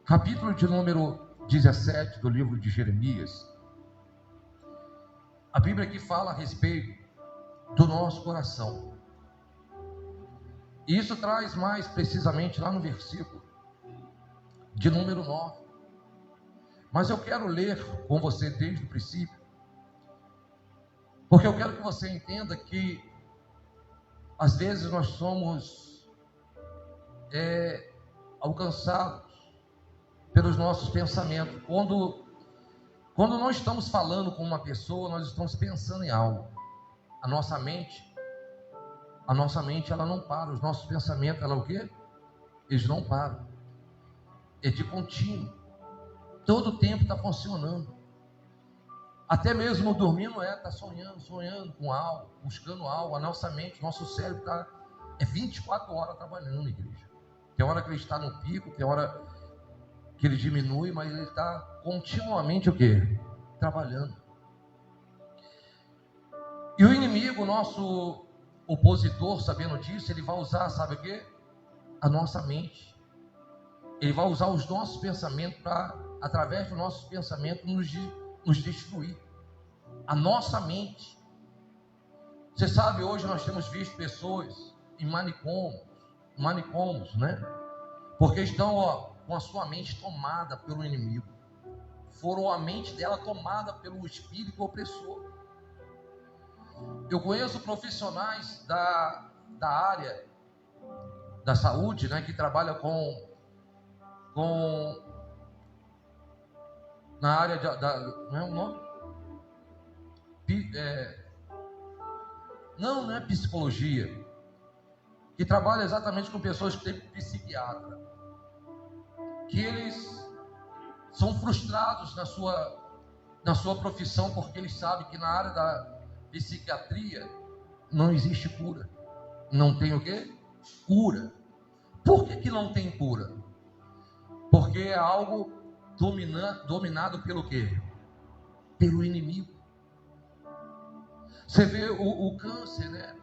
capítulo de número 17 do livro de Jeremias. A Bíblia aqui fala a respeito do nosso coração. E isso traz mais precisamente lá no versículo de número 9. Mas eu quero ler com você desde o princípio, porque eu quero que você entenda que às vezes nós somos alcançados pelos nossos pensamentos. Quando nós estamos falando com uma pessoa, nós estamos pensando em algo. A nossa mente ela não para. Os nossos pensamentos, ela o quê? Eles não param. É de contínuo. Todo o tempo está funcionando. Até mesmo dormindo está sonhando com algo, buscando algo. A nossa mente, nosso cérebro está 24 horas trabalhando, igreja. Tem hora que ele está no pico, tem hora que ele diminui, mas ele está continuamente o quê? Trabalhando. E o inimigo, nosso opositor, sabendo disso, ele vai usar, sabe o quê? A nossa mente. Ele vai usar os nossos pensamentos para, através dos nossos pensamentos, nos destruir. A nossa mente. Você sabe, hoje nós temos visto pessoas em manicômios, né? Porque estão com a sua mente tomada pelo inimigo. Foram a mente dela tomada pelo espírito opressor. Eu conheço profissionais da área da saúde, né, que trabalham na área não é o nome? Não é psicologia, que trabalha exatamente com pessoas que têm psiquiatra, que eles são frustrados na sua profissão, porque eles sabem que na área da psiquiatria não existe cura. Não tem o quê? Cura. Por que não tem cura? Porque é algo dominado pelo quê? Pelo inimigo. Você vê o câncer, né?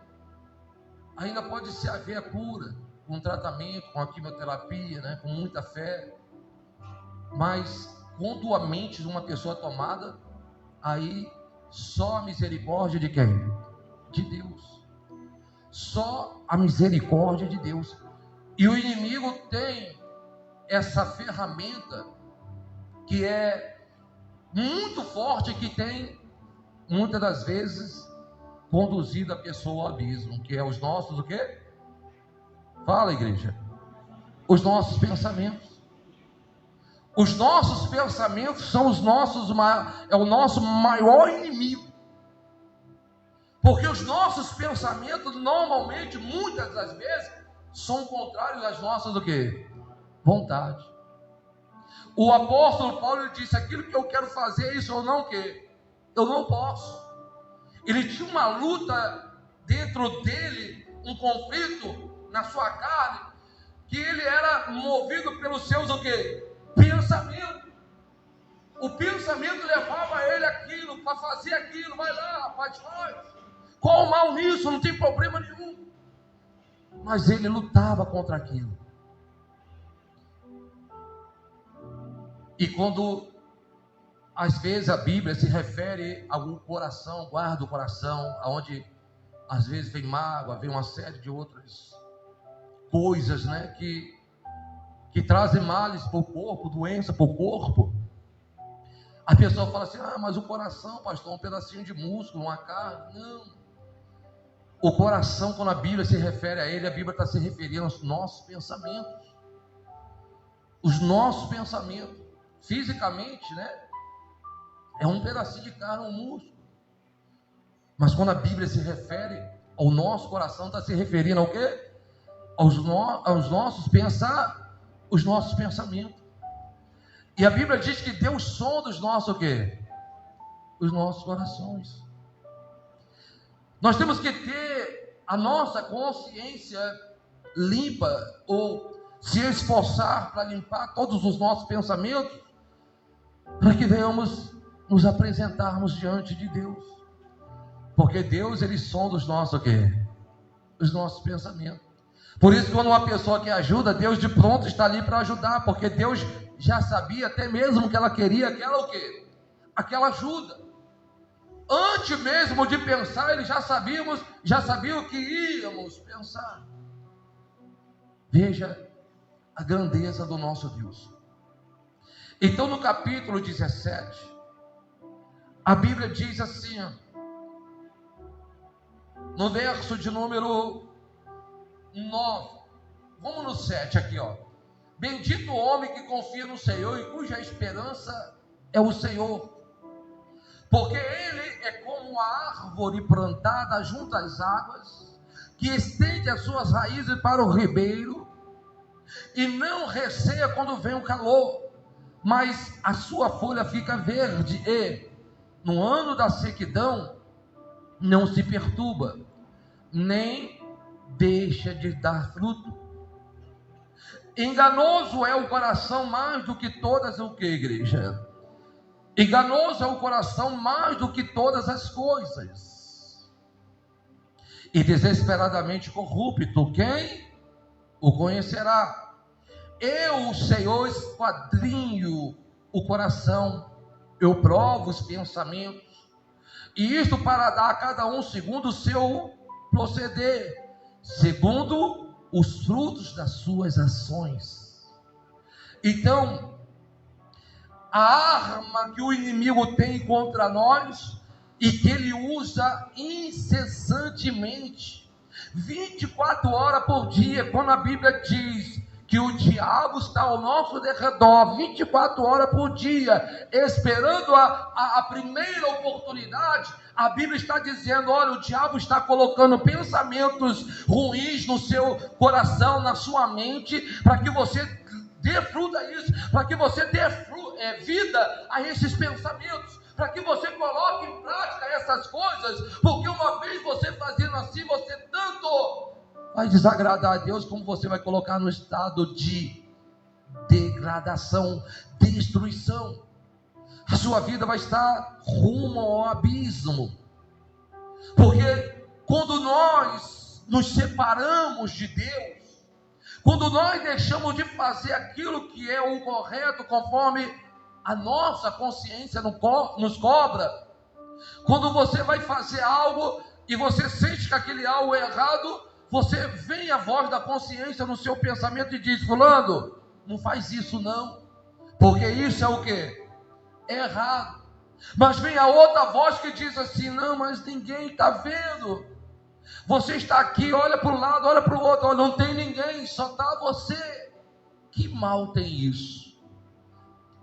Ainda pode se haver a cura, com tratamento, com a quimioterapia, né? Com muita fé. Mas quando a mente de uma pessoa é tomada, aí só a misericórdia de quem? De Deus. Só a misericórdia de Deus. E o inimigo tem essa ferramenta que é muito forte, que tem muitas das vezes conduzido a pessoa ao abismo, que é os nossos o quê? Fala, igreja. Os nossos pensamentos. Os nossos pensamentos são o nosso maior inimigo. Porque os nossos pensamentos, normalmente, muitas das vezes, são contrários às nossas o quê? Vontade. O apóstolo Paulo disse: aquilo que eu quero fazer, isso eu não quero. Eu não posso. Ele tinha uma luta dentro dele, um conflito na sua carne, que ele era movido pelos seus o quê? Pensamento. O pensamento levava ele aquilo, para fazer aquilo. Vai lá, rapaz, faz. Qual o mal nisso? Não tem problema nenhum. Mas ele lutava contra aquilo. E quando às vezes a Bíblia se refere a um coração, guarda o coração, onde às vezes vem mágoa, vem uma série de outras coisas, né, que trazem males para o corpo, doença para o corpo. A pessoa fala assim: mas o coração, pastor, é um pedacinho de músculo, uma carne. Não. O coração, quando a Bíblia se refere a ele, a Bíblia está se referindo aos nossos pensamentos. Os nossos pensamentos. Fisicamente, né? É um pedacinho de carne, um músculo. Mas quando a Bíblia se refere ao nosso coração, está se referindo ao quê? Aos nossos pensamentos. E a Bíblia diz que Deus sonda os nossos o quê? Os nossos corações. Nós temos que ter a nossa consciência limpa, ou se esforçar para limpar todos os nossos pensamentos, para que venhamos nos apresentarmos diante de Deus. Porque Deus, ele sonda os nossos o quê? Os nossos pensamentos. Por isso, quando uma pessoa quer ajuda, Deus de pronto está ali para ajudar, porque Deus já sabia até mesmo que ela queria aquela o quê? Aquela ajuda. Antes mesmo de pensar, ele já sabia o que íamos pensar. Veja a grandeza do nosso Deus. Então, no capítulo 17, a Bíblia diz assim, no verso de número 9, vamos no 7 aqui, bendito o homem que confia no Senhor e cuja esperança é o Senhor, porque ele é como a árvore plantada junto às águas, que estende as suas raízes para o ribeiro, e não receia quando vem o calor, mas a sua folha fica verde, e no ano da sequidão não se perturba, nem deixa de dar fruto. Enganoso é o coração mais do que todas o que, igreja? Enganoso é o coração mais do que todas as coisas, e desesperadamente corrupto, quem o conhecerá? Eu, o Senhor, esquadrinho o coração, eu provo os pensamentos, e isto para dar a cada um segundo o seu proceder, segundo os frutos das suas ações. Então, a arma que o inimigo tem contra nós, e que ele usa incessantemente, 24 horas por dia, quando a Bíblia diz que o diabo está ao nosso derredor, 24 horas por dia, esperando a primeira oportunidade, a Bíblia está dizendo, olha, o diabo está colocando pensamentos ruins no seu coração, na sua mente, para que você dê fruto a isso, para que você dê vida a esses pensamentos, para que você coloque em prática essas coisas, porque uma vez você fazendo assim, você tanto vai desagradar a Deus, como você vai colocar no estado de degradação, destruição. A sua vida vai estar rumo ao abismo, porque quando nós nos separamos de Deus, quando nós deixamos de fazer aquilo que é o correto, conforme a nossa consciência nos cobra, quando você vai fazer algo e você sente que aquele algo é errado, você vem a voz da consciência no seu pensamento e diz, fulano, não faz isso não, porque isso é o quê? É errado. Mas vem a outra voz que diz assim, não, mas ninguém está vendo, você está aqui, olha para um lado, olha para o outro, olha, não tem ninguém, só está você. Que mal tem isso?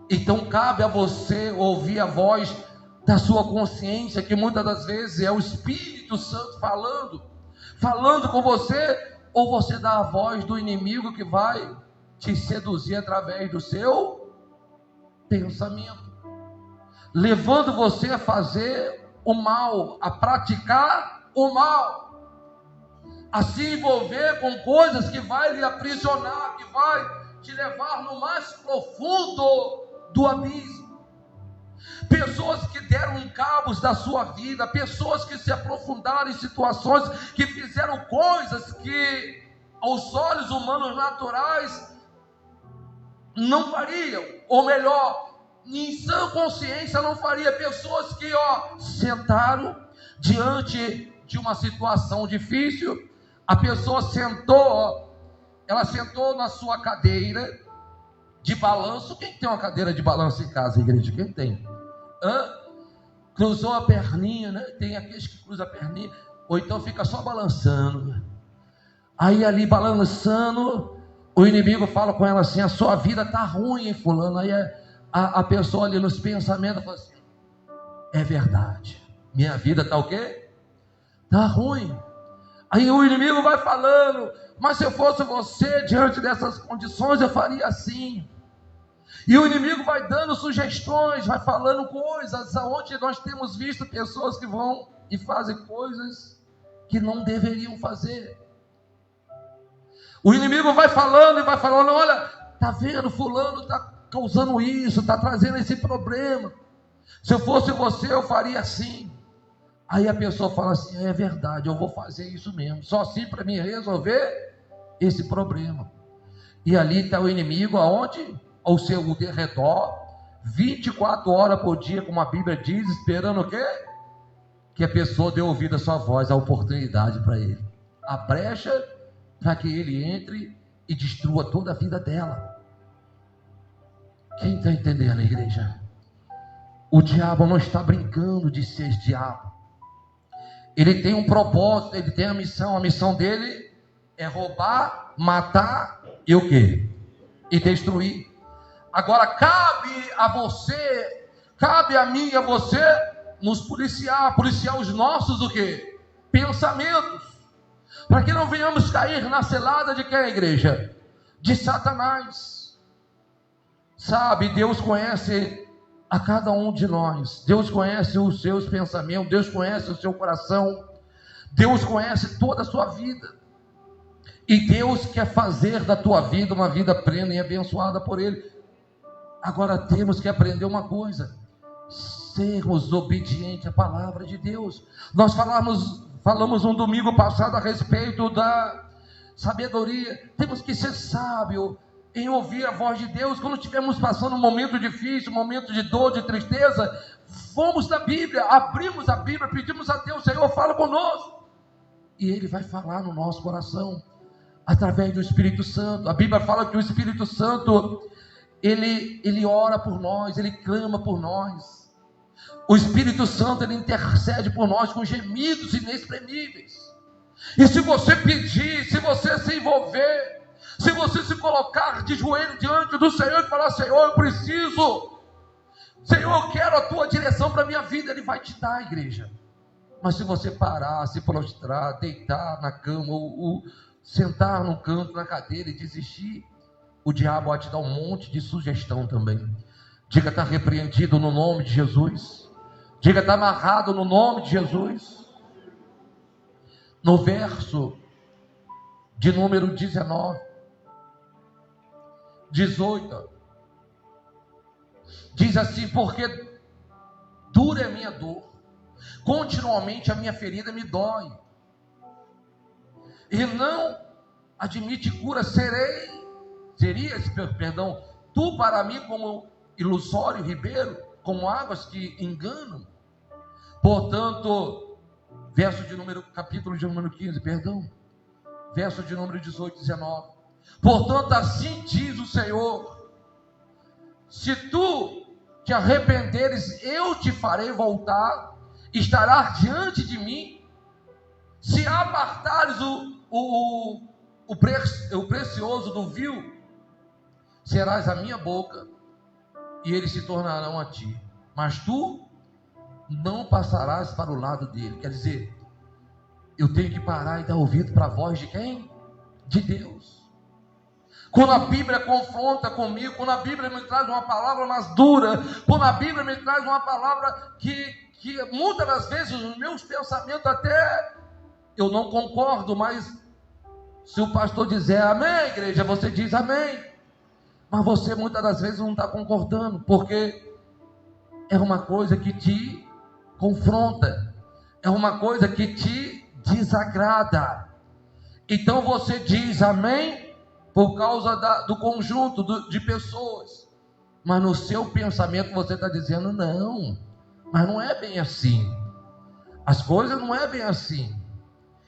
Então cabe a você ouvir a voz da sua consciência, que muitas das vezes é o Espírito Santo falando com você, ou você dá a voz do inimigo que vai te seduzir através do seu pensamento, levando você a fazer o mal, a praticar o mal, a se envolver com coisas que vai lhe aprisionar, que vai te levar no mais profundo do abismo. Pessoas que deram cabos da sua vida, pessoas que se aprofundaram em situações, que fizeram coisas que aos olhos humanos naturais não fariam, ou melhor, em sã consciência não faria. Pessoas que sentaram diante de uma situação difícil, a pessoa sentou, ela sentou na sua cadeira de balanço. Quem tem uma cadeira de balanço em casa, igreja? Quem tem? Cruzou a perninha, né? Tem aqueles que cruzam a perninha, ou então fica só balançando. Aí ali balançando, o inimigo fala com ela assim, a sua vida está ruim, hein, fulano? Aí a pessoa ali nos pensamentos fala assim, é verdade, minha vida está o quê? Está ruim. Aí o inimigo vai falando, mas se eu fosse você, diante dessas condições, eu faria assim. E o inimigo vai dando sugestões, vai falando coisas, aonde nós temos visto pessoas que vão e fazem coisas que não deveriam fazer. O inimigo vai falando e vai falando, olha, tá vendo, fulano está causando isso, está trazendo esse problema. Se eu fosse você, eu faria assim. Aí a pessoa fala assim, é verdade, eu vou fazer isso mesmo, só assim para me resolver esse problema. E ali está o inimigo, aonde? Ao seu redor, 24 horas por dia, como a Bíblia diz, esperando o quê? Que a pessoa dê ouvido à sua voz, a oportunidade para ele, a brecha para que ele entre e destrua toda a vida dela. Quem está entendendo, igreja? O diabo não está brincando de ser diabo. Ele tem um propósito, ele tem a missão dele é roubar, matar e o quê? E destruir. Agora cabe a você, cabe a mim e a você nos policiar os nossos o quê? Pensamentos, para que não venhamos cair na cilada de quem, igreja? De Satanás. Sabe, Deus conhece a cada um de nós, Deus conhece os seus pensamentos, Deus conhece o seu coração, Deus conhece toda a sua vida, e Deus quer fazer da tua vida uma vida plena e abençoada por Ele. Agora temos que aprender uma coisa: sermos obedientes à palavra de Deus. Nós falamos um domingo passado a respeito da sabedoria. Temos que ser sábio em ouvir a voz de Deus. Quando estivermos passando um momento difícil, um momento de dor, de tristeza, vamos na Bíblia, abrimos a Bíblia, pedimos a Deus: Senhor, fala conosco. E Ele vai falar no nosso coração, através do Espírito Santo. A Bíblia fala que o Espírito Santo, ele ora por nós, ele clama por nós. O Espírito Santo, ele intercede por nós com gemidos inexprimíveis. E se você pedir, se você se envolver, se você se colocar de joelho diante do Senhor e falar: Senhor, eu preciso, Senhor, eu quero a tua direção para a minha vida, Ele vai te dar, igreja. Mas se você parar, se prostrar, deitar na cama, ou sentar num canto, na cadeira e desistir, o diabo vai te dar um monte de sugestão também. Diga: está repreendido no nome de Jesus. Diga: está amarrado no nome de Jesus. No verso de número 19, 18, diz assim: porque dura é a minha dor, continuamente a minha ferida me dói, e não admite cura. Tu para mim como ilusório ribeiro, como águas que enganam. Portanto, capítulo de número 15, verso de número 18, 19. Portanto, assim diz o Senhor: se tu te arrependeres, eu te farei voltar, estarás diante de mim. Se apartares o precioso do vil, serás a minha boca, e eles se tornarão a ti, mas tu não passarás para o lado dele. Quer dizer, eu tenho que parar e dar ouvido para a voz de quem? De Deus. Quando a Bíblia confronta comigo, quando a Bíblia me traz uma palavra mais dura, quando a Bíblia me traz uma palavra que muitas das vezes os meus pensamentos até eu não concordo, mas se o pastor dizer amém, igreja, você diz amém. Mas você muitas das vezes não está concordando, porque é uma coisa que te confronta, é uma coisa que te desagrada. Então você diz amém por causa do conjunto de pessoas, mas no seu pensamento você está dizendo não, mas não é bem assim, as coisas não é bem assim.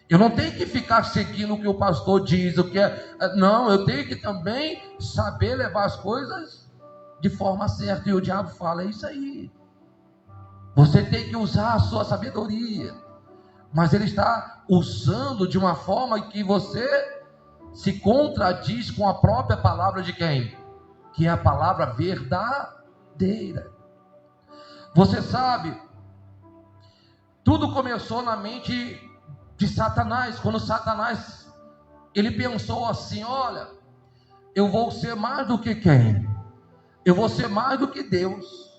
Eu não tenho que ficar seguindo o que o pastor diz, não, eu tenho que também saber levar as coisas de forma certa. E o diabo fala: é isso aí, você tem que usar a sua sabedoria, mas ele está usando de uma forma que você se contradiz com a própria palavra de quem? Que é a palavra verdadeira. Você sabe, tudo começou na mente de Satanás, quando Satanás, ele pensou assim: olha, eu vou ser mais do que quem? Eu vou ser mais do que Deus.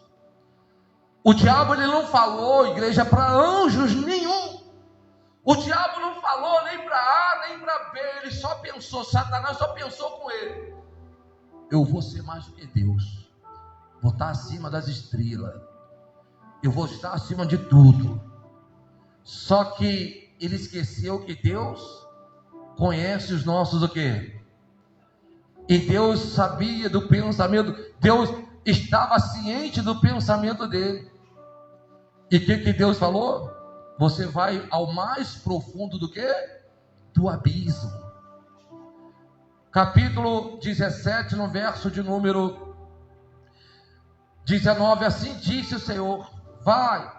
O diabo, ele não falou, igreja, para anjos nenhum. O diabo não falou nem para A, nem para B, ele só pensou, Satanás só pensou com ele: eu vou ser mais do que Deus, vou estar acima das estrelas, eu vou estar acima de tudo. Só que ele esqueceu que Deus conhece os nossos o quê? E Deus sabia do pensamento, Deus estava ciente do pensamento dele. E o que Deus falou? Você vai ao mais profundo do que? Do abismo. Capítulo 17, no verso de número 19, assim disse o Senhor: vai,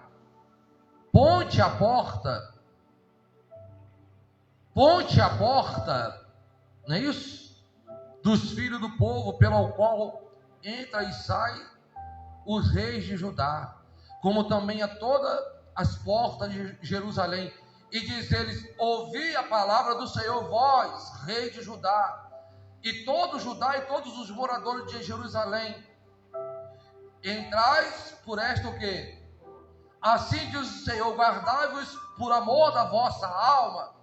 ponte a porta, não é isso? Dos filhos do povo, pelo qual entra e sai os reis de Judá, como também a todas as portas de Jerusalém, e diz eles: ouvi a palavra do Senhor, vós, rei de Judá, e todo Judá e todos os moradores de Jerusalém, entrais por esta o quê? Assim diz o Senhor: guardai-vos por amor da vossa alma,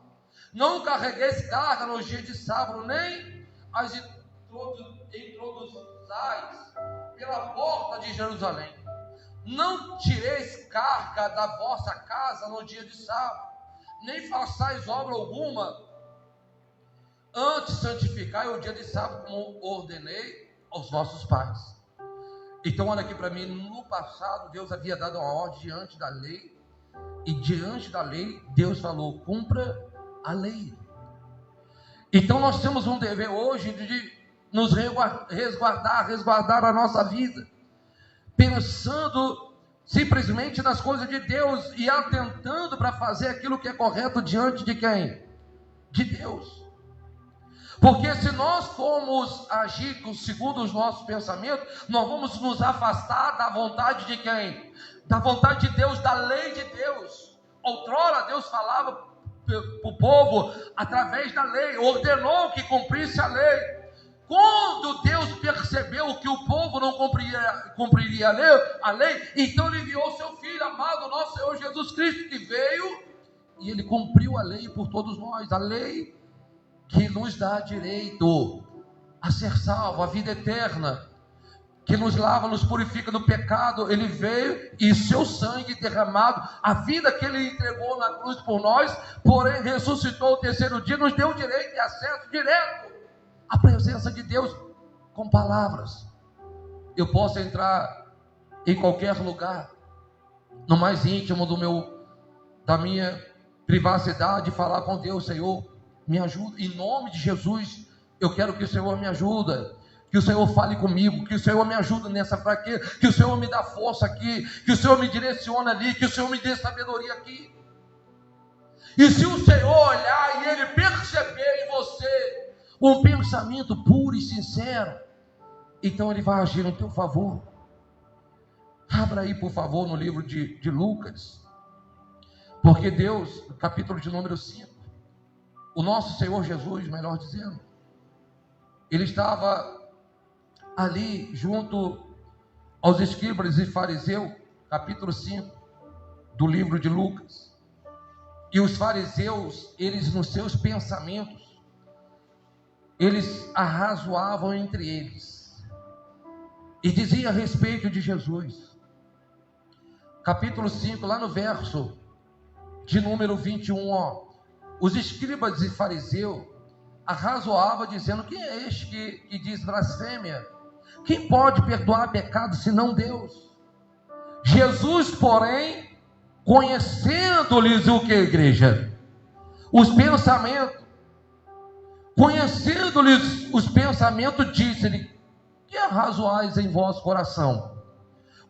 não carregueis carga nos dias de sábado, nem as introduzais pela porta de Jerusalém. Não tireis carga da vossa casa no dia de sábado, nem façais obra alguma. Antes santificai o dia de sábado, como ordenei aos vossos pais. Então olha aqui para mim, no passado Deus havia dado uma ordem diante da lei, e diante da lei Deus falou: cumpra a lei. Então nós temos um dever hoje de nos resguardar a nossa vida, pensando simplesmente nas coisas de Deus e atentando para fazer aquilo que é correto diante de quem? De Deus. Porque se nós formos agir segundo os nossos pensamentos, nós vamos nos afastar da vontade de quem? Da vontade de Deus, da lei de Deus. Outrora Deus falava para o povo através da lei, ordenou que cumprisse a lei. Quando Deus percebeu que o povo não cumpriria a lei, então ele enviou seu Filho amado, nosso Senhor Jesus Cristo, que veio e ele cumpriu a lei por todos nós, a lei que nos dá direito a ser salvo, a vida eterna, que nos lava, nos purifica do pecado. Ele veio e seu sangue derramado, a vida que ele entregou na cruz por nós, porém ressuscitou o terceiro dia, nos deu direito e acesso direto à presença de Deus com palavras. Eu posso entrar em qualquer lugar, no mais íntimo da minha privacidade, e falar com Deus: Senhor, me ajuda, em nome de Jesus, eu quero que o Senhor me ajude, que o Senhor fale comigo, que o Senhor me ajude nessa fraqueza, que o Senhor me dá força aqui, que o Senhor me direcione ali, que o Senhor me dê sabedoria aqui. E se o Senhor olhar e Ele perceber em você um pensamento puro e sincero, então Ele vai agir no teu favor. Abra aí, por favor, no livro de Lucas, porque Deus, no capítulo de número 5, o nosso Senhor Jesus, melhor dizendo, Ele estava ali junto aos escribas e fariseus, capítulo 5 do livro de Lucas. E os fariseus, eles nos seus pensamentos, eles arrazoavam entre eles e diziam a respeito de Jesus. Capítulo 5, lá no verso de número 21, os escribas e fariseus arrazoavam, dizendo: quem é este que diz blasfêmia? Quem pode perdoar pecado senão Deus? Jesus, porém, conhecendo-lhes o que, igreja? Os pensamentos. Conhecendo-lhes os pensamentos, disse-lhe: que arrazoais em vosso coração?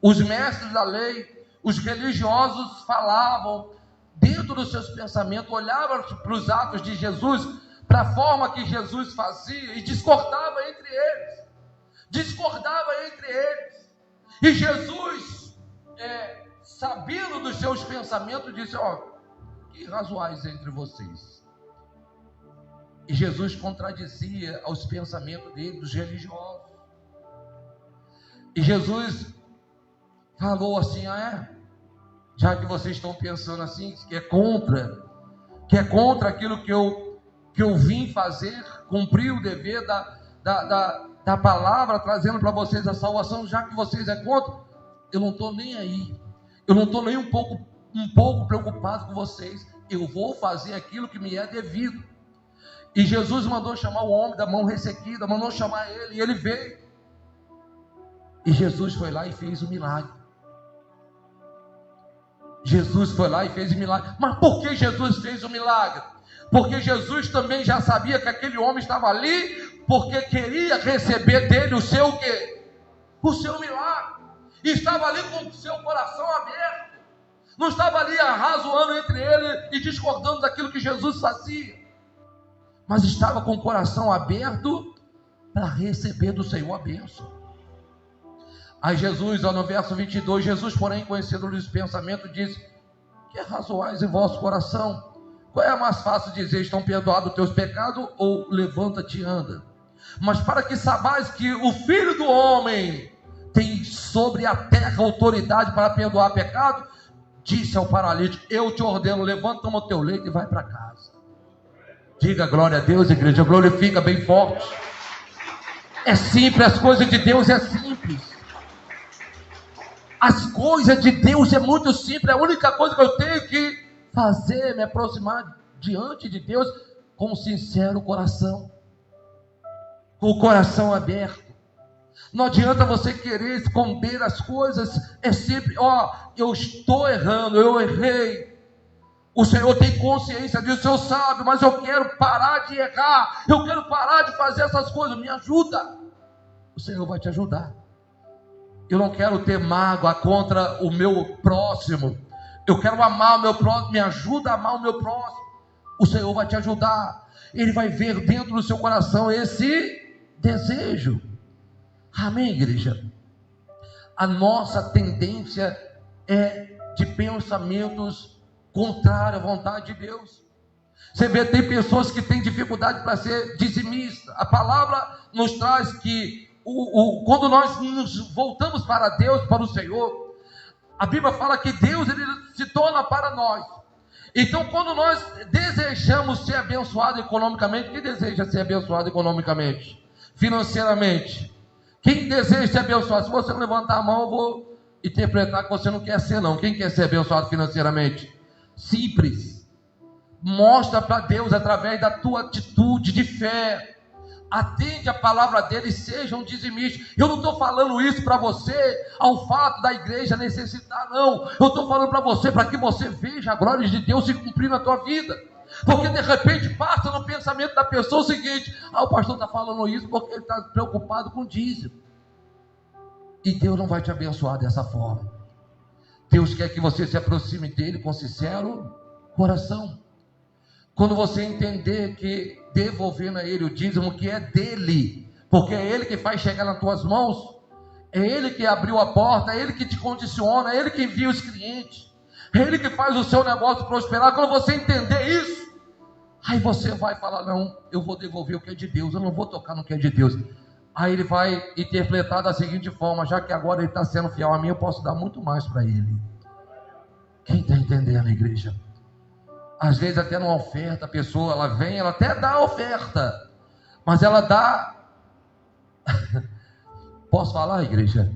Os mestres da lei, os religiosos falavam dentro dos seus pensamentos, olhavam para os atos de Jesus, para a forma que Jesus fazia, e discordava entre eles. E Jesus, sabendo dos seus pensamentos, disse: que razoais entre vocês? E Jesus contradizia aos pensamentos deles, dos religiosos. E Jesus falou assim: já que vocês estão pensando assim, que é contra aquilo que eu vim fazer, cumprir o dever da palavra, trazendo para vocês a salvação, já que vocês é contra, eu não estou nem aí, eu não estou nem um pouco preocupado com vocês, eu vou fazer aquilo que me é devido. E Jesus mandou chamar o homem da mão ressequida, mandou chamar ele, e ele veio. E Jesus foi lá e fez o milagre. Jesus foi lá e fez o milagre. Mas por que Jesus fez o milagre? Porque Jesus também já sabia que aquele homem estava ali, porque queria receber dele o seu o quê? O seu milagre. E estava ali com o seu coração aberto. Não estava ali arrazoando entre ele e discordando daquilo que Jesus fazia. Mas estava com o coração aberto para receber do Senhor a bênção. Aí Jesus, no verso 22, Jesus, porém, conhecendo-lhes os pensamentos, disse: que razoais em vosso coração? Qual é mais fácil dizer, estão perdoados os teus pecados, ou levanta-te e anda? Mas para que saibais que o Filho do Homem tem sobre a terra autoridade para perdoar pecado, disse ao paralítico: eu te ordeno, levanta, toma o teu leito e vai para casa. Diga glória a Deus, igreja, glorifica bem forte. É simples, as coisas de Deus é simples. As coisas de Deus é muito simples. A única coisa que eu tenho que fazer é me aproximar diante de Deus com um sincero coração, com o coração aberto. Não adianta você querer esconder as coisas. É sempre, eu estou errando, eu errei. O Senhor tem consciência disso, o Senhor sabe, mas eu quero parar de errar, eu quero parar de fazer essas coisas, me ajuda. O Senhor vai te ajudar. Eu não quero ter mágoa contra o meu próximo, eu quero amar o meu próximo, me ajuda a amar o meu próximo. O Senhor vai te ajudar, Ele vai ver dentro do seu coração esse desejo. Amém, igreja? A nossa tendência é de pensamentos contrários à vontade de Deus. Você vê, tem pessoas que têm dificuldade para ser dizimista. A palavra nos traz que quando nós nos voltamos para Deus, para o Senhor, a Bíblia fala que Deus, Ele se torna para nós. Então, quando nós desejamos ser abençoado economicamente, quem deseja ser abençoado economicamente? Financeiramente? Quem deseja ser abençoado? Se você não levantar a mão, eu vou interpretar que você não quer ser, não. Quem quer ser abençoado financeiramente? Simples. Mostra para Deus através da tua atitude de fé. Atende a palavra dele, seja um dizimista. Eu não estou falando isso para você ao fato da igreja necessitar, não. Eu estou falando para você, para que você veja a glória de Deus se cumprir na tua vida. Porque de repente passa no pensamento da pessoa o seguinte: o pastor está falando isso porque ele está preocupado com dízimo. E Deus não vai te abençoar dessa forma. Deus quer que você se aproxime dele com sincero coração. Quando você entender que devolvendo a ele o dízimo que é dele, porque é ele que faz chegar nas tuas mãos, é ele que abriu a porta, é ele que te condiciona, é ele que envia os clientes, é ele que faz o seu negócio prosperar. Quando você entender isso, aí você vai falar: não, eu vou devolver o que é de Deus, eu não vou tocar no que é de Deus. Aí ele vai interpretar da seguinte forma: já que agora ele está sendo fiel a mim, eu posso dar muito mais para ele. Quem está entendendo, igreja? Às vezes até numa oferta, a pessoa, ela vem, ela até dá a oferta, mas ela dá, posso falar, igreja?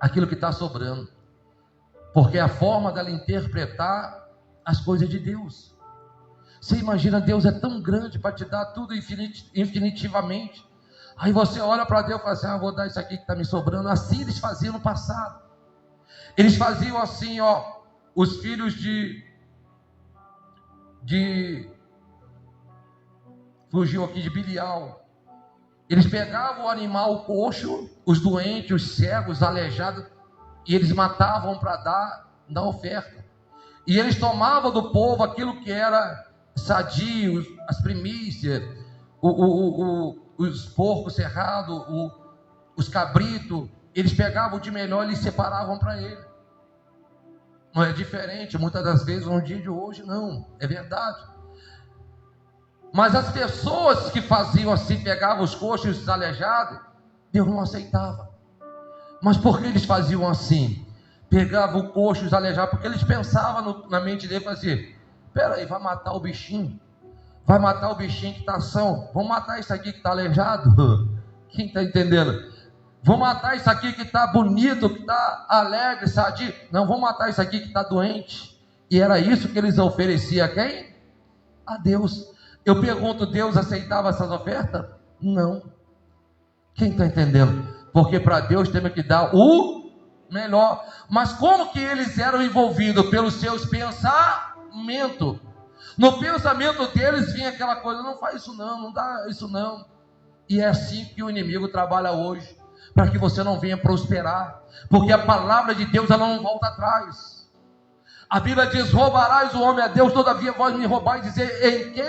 Aquilo que está sobrando, porque é a forma dela interpretar as coisas de Deus. Você imagina, Deus é tão grande para te dar tudo infinitivamente. Aí você olha para Deus e fala assim: vou dar isso aqui que está me sobrando. Assim eles faziam no passado. Eles faziam assim, os filhos fugiu aqui de Bilial. Eles pegavam o animal coxo, os doentes, os cegos, os aleijados, e eles matavam para dar oferta. E eles tomavam do povo aquilo que era sadio, as primícias, os porcos cerrados, os cabritos. Eles pegavam de melhor e eles separavam para ele. Não é diferente, muitas das vezes, no dia de hoje, não, é verdade. Mas as pessoas que faziam assim, pegavam os coxos e os aleijados, Deus não aceitava. Mas por que eles faziam assim? Pegavam o coxo e os aleijados, porque eles pensavam na mente dele, faziam: espera aí, vai matar o bichinho? Vai matar o bichinho que está são? Vamos matar isso aqui que está aleijado? Quem está entendendo? Vamos matar isso aqui que está bonito, que está alegre, sadio. Não, vamos matar isso aqui que está doente. E era isso que eles ofereciam a quem? A Deus. Eu pergunto, Deus aceitava essas ofertas? Não. Quem está entendendo? Porque para Deus temos que dar o melhor. Mas como que eles eram envolvidos? Pelos seus pensamentos. No pensamento deles vinha aquela coisa: não faz isso não, não dá isso não. E é assim que o inimigo trabalha hoje, para que você não venha prosperar, porque a palavra de Deus ela não volta atrás. A Bíblia diz: roubarás o homem a Deus, todavia vós me roubais. Dizer, em que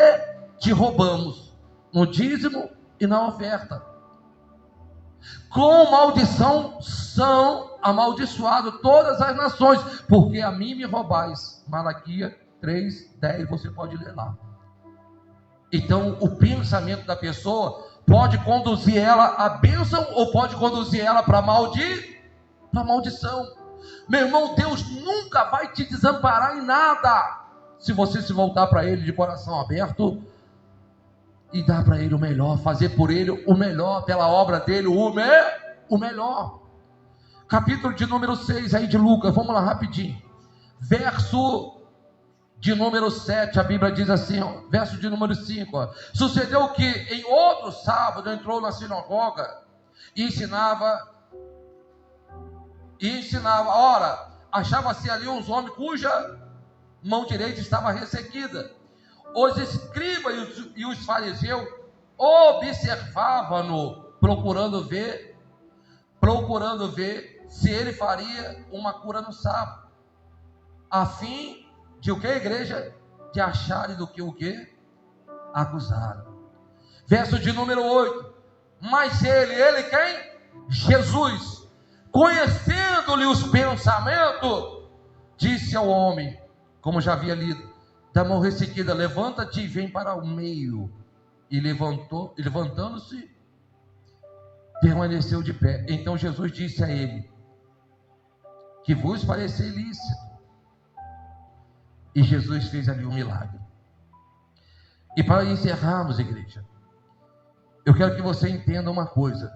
te roubamos? No dízimo e na oferta. Com maldição são amaldiçoadas todas as nações, porque a mim me roubais. Malaquias 3:10, você pode ler lá. Então o pensamento da pessoa pode conduzir ela à bênção ou pode conduzir ela para maldição. Meu irmão, Deus nunca vai te desamparar em nada, se você se voltar para Ele de coração aberto e dar para Ele o melhor, fazer por Ele o melhor, pela obra dEle o melhor. Capítulo de número 6 aí de Lucas, vamos lá rapidinho. Verso de número 7, a Bíblia diz assim, ó, verso de número 5, ó. Sucedeu que em outro sábado entrou na sinagoga e ensinava, ora, achava-se ali uns homens cuja mão direita estava ressequida. Os escribas e os fariseus observavam-no, procurando ver se ele faria uma cura no sábado, a fim de o que, igreja? De acharem do que o que? Acusaram. Verso de número 8. Mas ele quem? Jesus, conhecendo-lhe os pensamentos, disse ao homem, como já havia lido, da mão ressequida: levanta-te e vem para o meio. E levantando-se, permaneceu de pé. Então Jesus disse a ele: que vos parecer ilícito. E Jesus fez ali um milagre. E para encerrarmos, igreja, eu quero que você entenda uma coisa.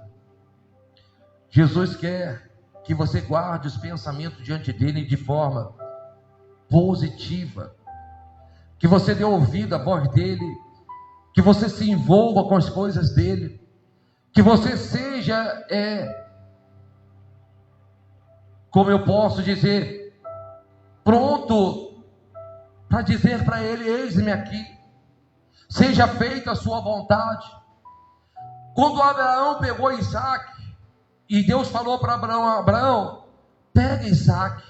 Jesus quer que você guarde os pensamentos diante dele de forma positiva, que você dê ouvido à voz dele, que você se envolva com as coisas dele, que você seja, como eu posso dizer, pronto para dizer para ele: eis-me aqui, seja feita a sua vontade. Quando Abraão pegou Isaac, e Deus falou para Abraão: pega Isaac,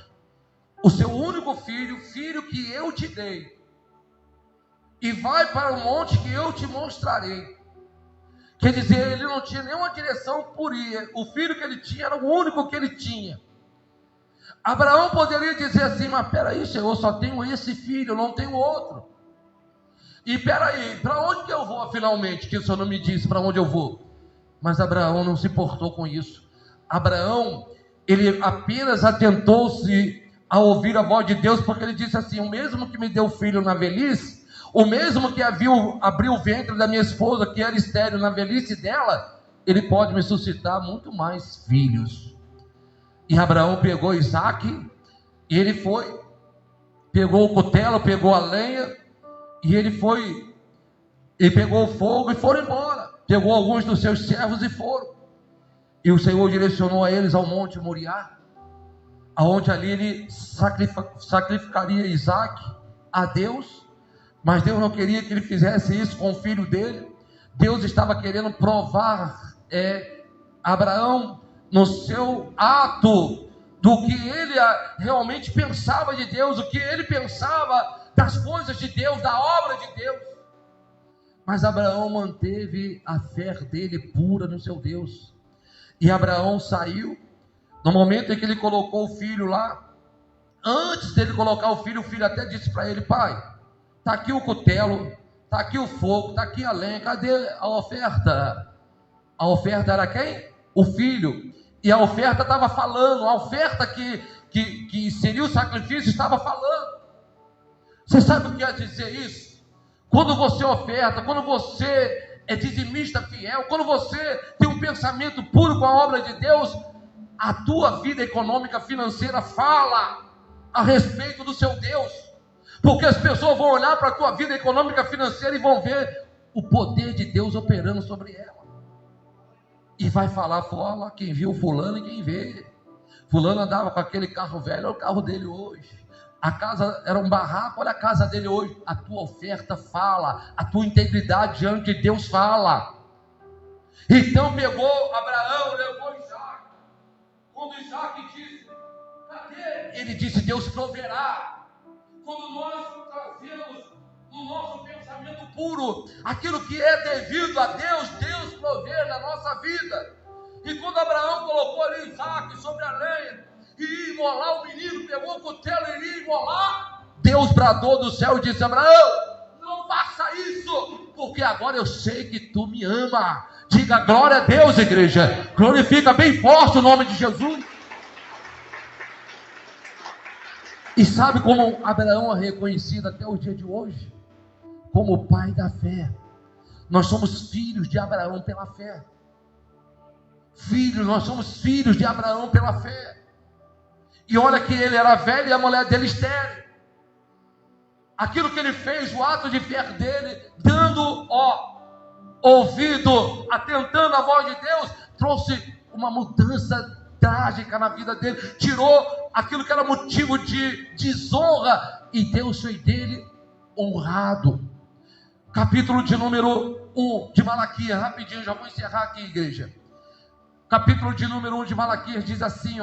o seu único filho, filho que eu te dei, e vai para o monte que eu te mostrarei. Quer dizer, ele não tinha nenhuma direção por ir, o filho que ele tinha era o único que ele tinha. Abraão poderia dizer assim: mas peraí, Senhor, só tenho esse filho, não tenho outro. E peraí, para onde que eu vou finalmente? Que o Senhor não me disse para onde eu vou. Mas Abraão não se importou com isso. Abraão, ele apenas atentou-se a ouvir a voz de Deus, porque ele disse assim: o mesmo que me deu filho na velhice, o mesmo que abriu o ventre da minha esposa, que era estéril, na velhice dela, ele pode me suscitar muito mais filhos. E Abraão pegou Isaac, e ele foi, pegou o cutelo, pegou a lenha, e ele pegou o fogo e foram embora. Pegou alguns dos seus servos e foram. E o Senhor direcionou a eles ao monte Moriá, aonde ali ele sacrificaria Isaac a Deus, mas Deus não queria que ele fizesse isso com o filho dele. Deus estava querendo provar Abraão no seu ato do que ele realmente pensava de Deus, o que ele pensava das coisas de Deus, da obra de Deus. Mas Abraão manteve a fé dele pura no seu Deus. E Abraão saiu, no momento em que ele colocou o filho lá, antes dele colocar o filho até disse para ele: pai, está aqui o cutelo, está aqui o fogo, está aqui a lenha, cadê a oferta? A oferta era quem? O filho. E a oferta estava falando, a oferta que seria o sacrifício estava falando. Você sabe o que quer dizer isso? Quando você oferta, quando você é dizimista fiel, quando você tem um pensamento puro com a obra de Deus, a tua vida econômica, financeira fala a respeito do seu Deus. Porque as pessoas vão olhar para a tua vida econômica, financeira e vão ver o poder de Deus operando sobre ela. E vai falar, olha quem viu fulano e quem vê. Fulano andava com aquele carro velho, olha o carro dele hoje. A casa era um barraco, olha a casa dele hoje. A tua oferta fala, a tua integridade diante de Deus fala. Então pegou Abraão, levou Isaac. Quando Isaac disse, cadê? Ele disse, Deus proverá. Quando nós trazemos no nosso pensamento puro aquilo que é devido a Deus, Deus provê na nossa vida. E quando Abraão colocou ali Isaac sobre a lenha e ia imolar o menino, pegou o cutelo e iria imolar, Deus bradou do céu e disse, Abraão, não faça isso, porque agora eu sei que tu me ama. Diga glória a Deus, igreja. Glorifica bem forte o nome de Jesus. E sabe como Abraão é reconhecido até o dia de hoje? Como o pai da fé. Nós somos filhos de Abraão pela fé. Filhos, nós somos filhos de Abraão pela fé. E olha que ele era velho e a mulher dele estéril. Aquilo que ele fez, o ato de fé dele, dando ouvido, atentando à voz de Deus, trouxe uma mudança trágica na vida dele, tirou aquilo que era motivo de desonra, e Deus foi dele honrado. Capítulo de número 1 de Malaquias, rapidinho, já vou encerrar aqui, igreja. Capítulo de número 1 de Malaquias diz assim,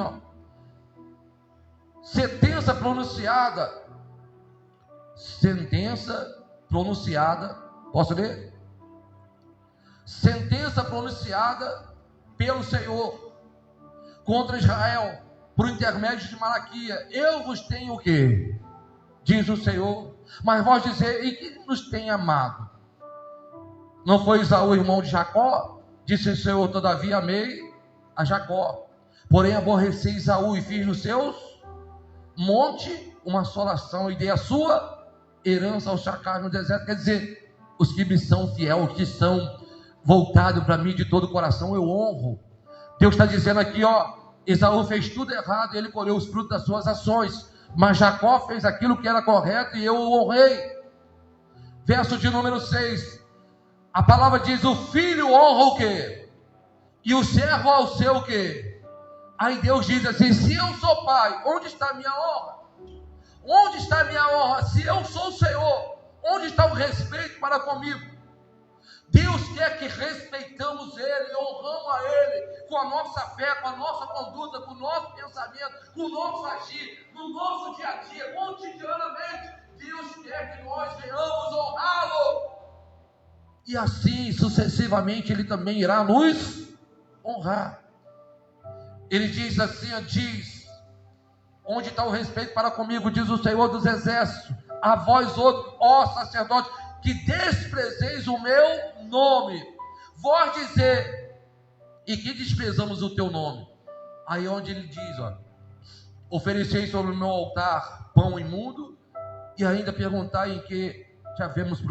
sentença pronunciada, posso ler? Sentença pronunciada pelo Senhor contra Israel, por intermédio de Malaquias. Eu vos tenho o quê? Diz o Senhor, mas vós dizer, e que nos tem amado? Não foi Esaú irmão de Jacó? Disse o Senhor, todavia amei a Jacó, porém aborreci Esaú e fiz nos seus monte uma assolação e dei a sua herança aos chacais no deserto. Quer dizer, os que me são fiel, os que são voltados para mim de todo o coração, eu honro. Deus está dizendo aqui, Esaú fez tudo errado e ele colheu os frutos das suas ações, mas Jacó fez aquilo que era correto e eu o honrei. Verso de número 6, a palavra diz, o filho honra o quê? E o servo ao seu o quê? Aí Deus diz assim, se eu sou pai, onde está a minha honra? Onde está a minha honra? Se eu sou o Senhor, onde está o respeito para comigo? Deus quer que respeitamos Ele, honramos a Ele, com a nossa fé, com a nossa conduta, com o nosso pensamento, com o nosso agir, no nosso dia a dia, cotidianamente. Deus quer que nós venhamos honrá-lo. E assim, sucessivamente, Ele também irá nos honrar. Ele diz assim, onde está o respeito para comigo, diz o Senhor dos Exércitos, a vós outros, ó sacerdotes, que desprezeis o meu nome, vós dizer, e que desprezamos o teu nome. Aí onde ele diz, ofereceis sobre o meu altar pão imundo, e ainda perguntai em que já havemos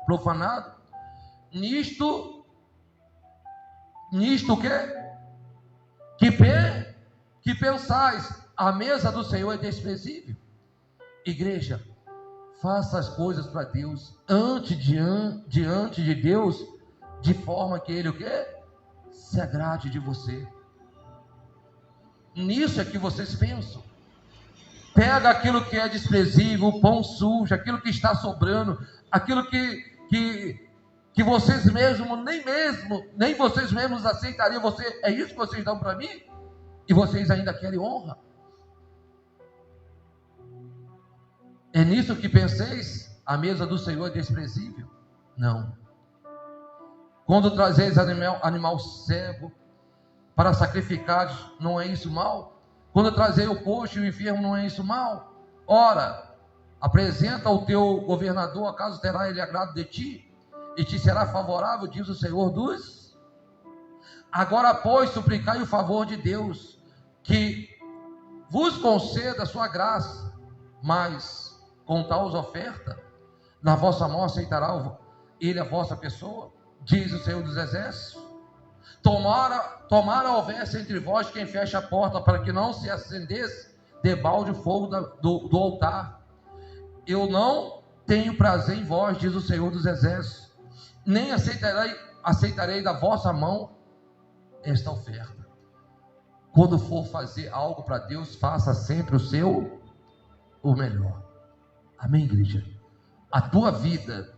profanado, nisto o quê? Que pensais, a mesa do Senhor é desprezível. Igreja, faça as coisas para Deus, diante de Deus, de forma que Ele o quê? Se agrade de você. Nisso é que vocês pensam. Pega aquilo que é desprezível, o pão sujo, aquilo que está sobrando, aquilo que vocês mesmos, nem vocês mesmos aceitariam. É isso que vocês dão para mim? E vocês ainda querem honra? É nisso que penseis? A mesa do Senhor é desprezível? Não. Quando trazeis animal cego para sacrificar, não é isso mal? Quando trazeis o coxo e o enfermo, não é isso mal? Ora, apresenta ao teu governador, acaso terá ele agrado de ti? E te será favorável, diz o Senhor dos... Agora, pois, suplicai o favor de Deus, que vos conceda a sua graça, mas com tal oferta, na vossa mão aceitará ele a vossa pessoa, diz o Senhor dos Exércitos. Tomara houvesse entre vós quem fecha a porta, para que não se acendesse debalde o fogo do altar. eu não tenho prazer em vós, diz o Senhor dos Exércitos, nem aceitarei da vossa mão esta oferta. Quando for fazer algo para Deus, faça sempre o melhor. Amém, igreja? A tua vida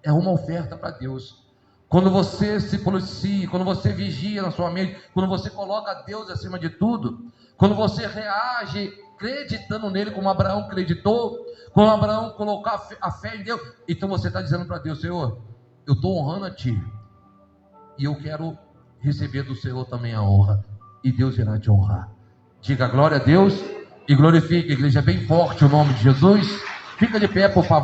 é uma oferta para Deus. Quando você se policia, quando você vigia na sua mente, quando você coloca Deus acima de tudo, quando você reage acreditando nele como Abraão acreditou, quando Abraão colocou a fé em Deus, então você está dizendo para Deus: Senhor, eu estou honrando a Ti, e eu quero receber do Senhor também a honra, e Deus irá te honrar. Diga glória a Deus e glorifique, igreja, bem forte o nome de Jesus. Fica de pé, por favor.